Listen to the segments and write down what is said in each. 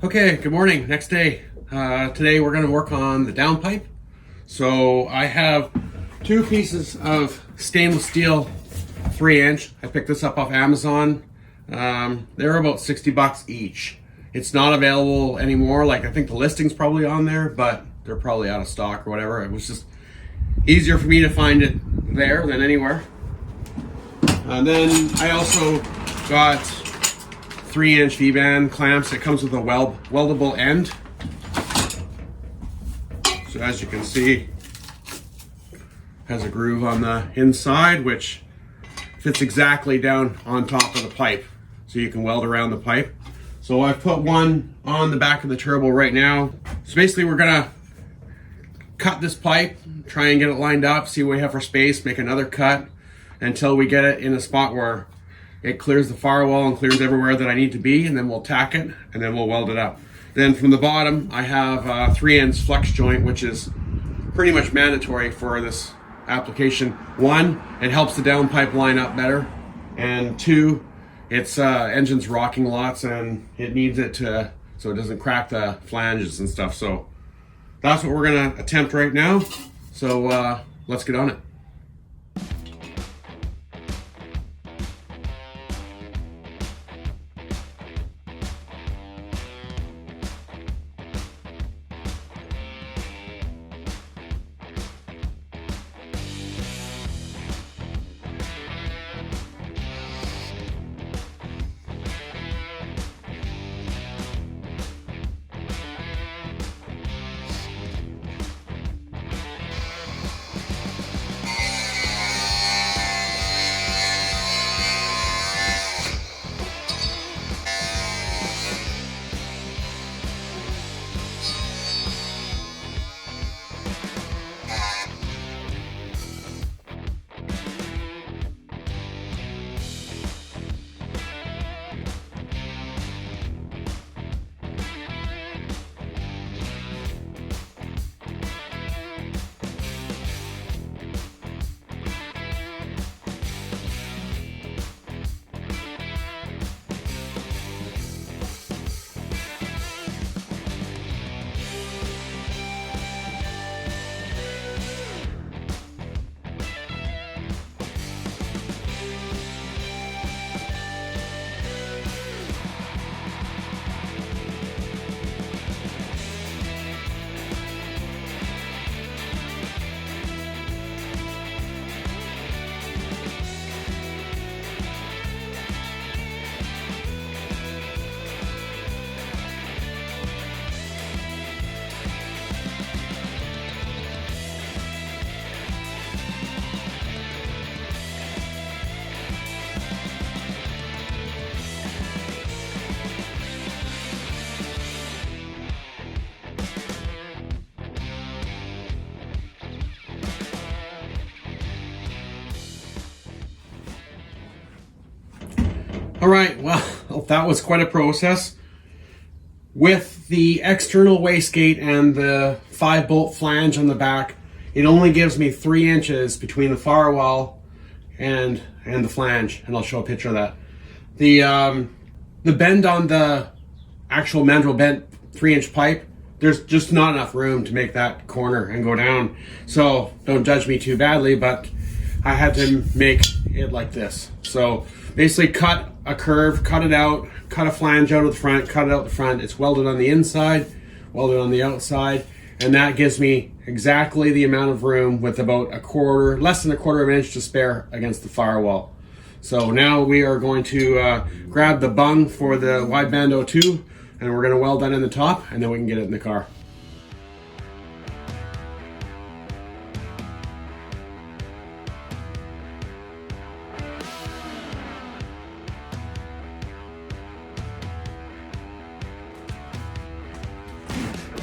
Okay, good morning. Next day. Today we're going to work on the downpipe. So I have two pieces of stainless steel 3-inch. I picked this up off Amazon. They're about 60 bucks each. It's not available anymore. Like, I think the listing's probably on there, but they're probably out of stock or whatever. It was just easier for me to find it there than anywhere. And then I also got 3-inch V-band clamps. It comes with a weldable end. So as you can see, has a groove on the inside, which fits exactly down on top of the pipe. So you can weld around the pipe. So I've put one on the back of the turbo right now. So basically we're gonna cut this pipe, try and get it lined up, see what we have for space, make another cut until we get it in a spot where it clears the firewall and clears everywhere that I need to be, and then we'll tack it and then we'll weld it up. Then from the bottom, I have a 3-inch flex joint, which is pretty much mandatory for this application. One, it helps the downpipe line up better, and two, its engine's rocking lots and it needs it to, so it doesn't crack the flanges and stuff. So that's what we're gonna attempt right now. So let's get on it. All right, well, that was quite a process. With the external wastegate and the 5-bolt flange on the back, it only gives me 3 inches between the firewall and the flange, and I'll show a picture of that. The bend on the actual mandrel bent 3-inch pipe, there's just not enough room to make that corner and go down. So don't judge me too badly, but I had to make it like this. So basically cut a curve, cut it out, cut a flange out of the front, cut it out the front. It's welded on the inside, welded on the outside, and that gives me exactly the amount of room with about less than a quarter of an inch to spare against the firewall. So now we are going to grab the bung for the wideband 02, and we're going to weld that in the top, and then we can get it in the car.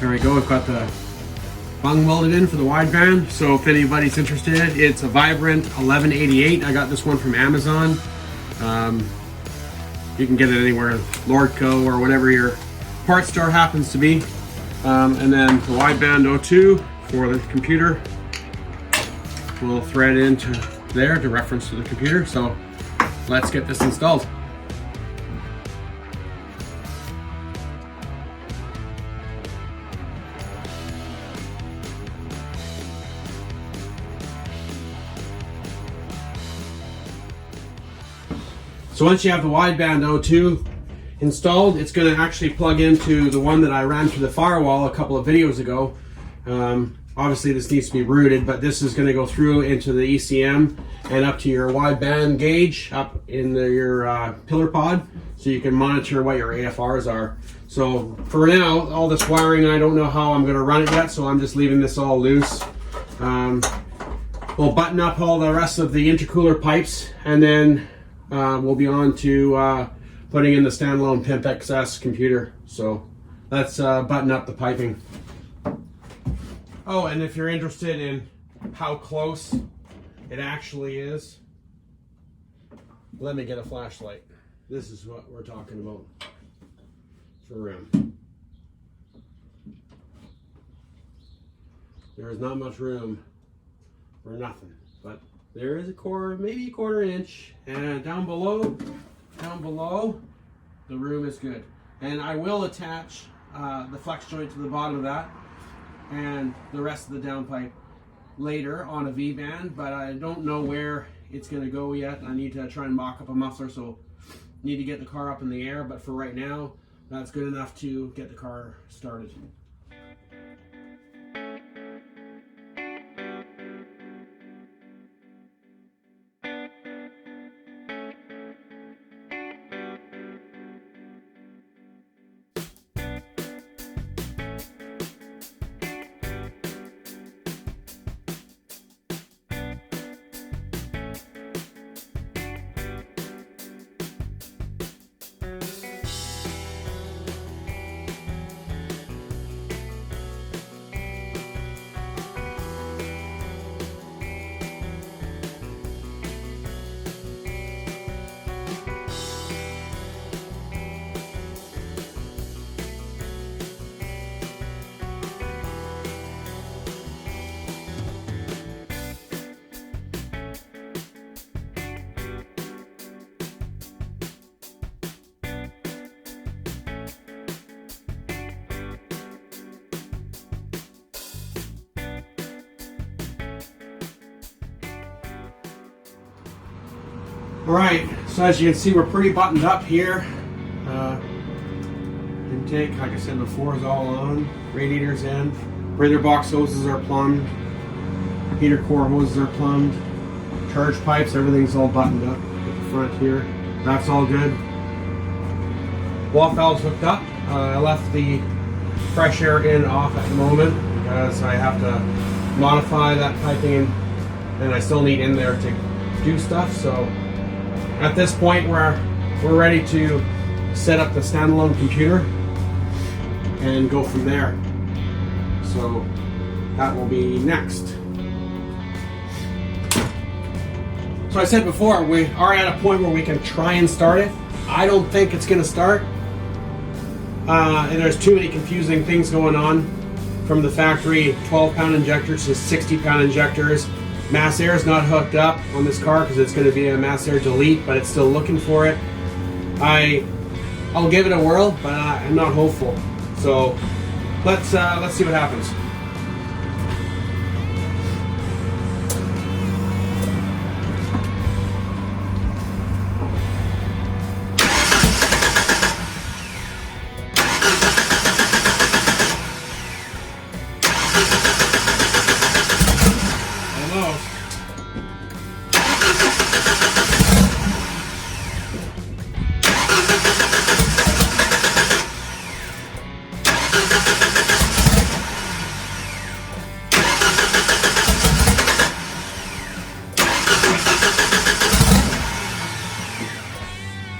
There we go, we've got the bung welded in for the wideband. So if anybody's interested, it's a Vibrant 1188. I got this one from Amazon. You can get it anywhere, Lordco or whatever your parts store happens to be. And then the wideband 02 for the computer will thread into there to reference to the computer. So let's get this installed. So once you have the wideband O2 installed, it's going to actually plug into the one that I ran through the firewall a couple of videos ago. Obviously this needs to be routed, but this is going to go through into the ECM and up to your wideband gauge up in your pillar pod, so you can monitor what your AFRs are. So for now, all this wiring, I don't know how I'm going to run it yet, so I'm just leaving this all loose. We'll button up all the rest of the intercooler pipes, and then we'll be on to putting in the standalone Pimp XS computer. So let's button up the piping. Oh, and if you're interested in how close it actually is, let me get a flashlight. This is what we're talking about for rim. There is not much room for nothing, but there is a quarter, maybe a quarter inch, and down below, the room is good. And I will attach the flex joint to the bottom of that and the rest of the downpipe later on a V-band, but I don't know where it's going to go yet. I need to try and mock up a muffler, so need to get the car up in the air, but for right now, that's good enough to get the car started. Alright, so as you can see, we're pretty buttoned up here. Intake, like I said before, is all on. Radiator's in. Breather box hoses are plumbed. Heater core hoses are plumbed. Charge pipes, everything's all buttoned up at the front here. That's all good. Wall valves hooked up. I left the fresh air in off at the moment because I have to modify that piping, and I still need in there to do stuff. So at this point, we're ready to set up the standalone computer and go from there. So that will be next. So I said before, we are at a point where we can try and start it. I don't think it's going to start. And there's too many confusing things going on from the factory. 12-pound injectors to 60-pound injectors. Mass air is not hooked up on this car because it's going to be a mass air delete, but it's still looking for it. I'll give it a whirl, but I'm not hopeful. So let's see what happens.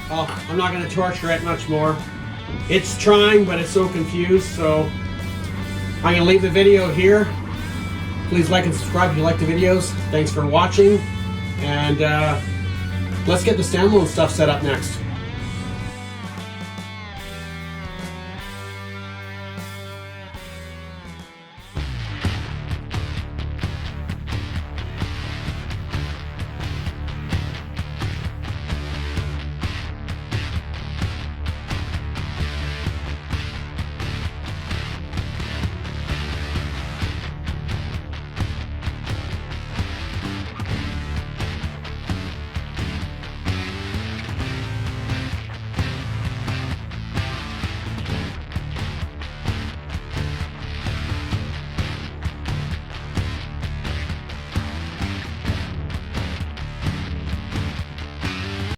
Well, I'm not going to torture it much more. It's trying, but it's so confused, so I'm going to leave the video here. Please like and subscribe if you like the videos. Thanks for watching, and let's get the standalone stuff set up next.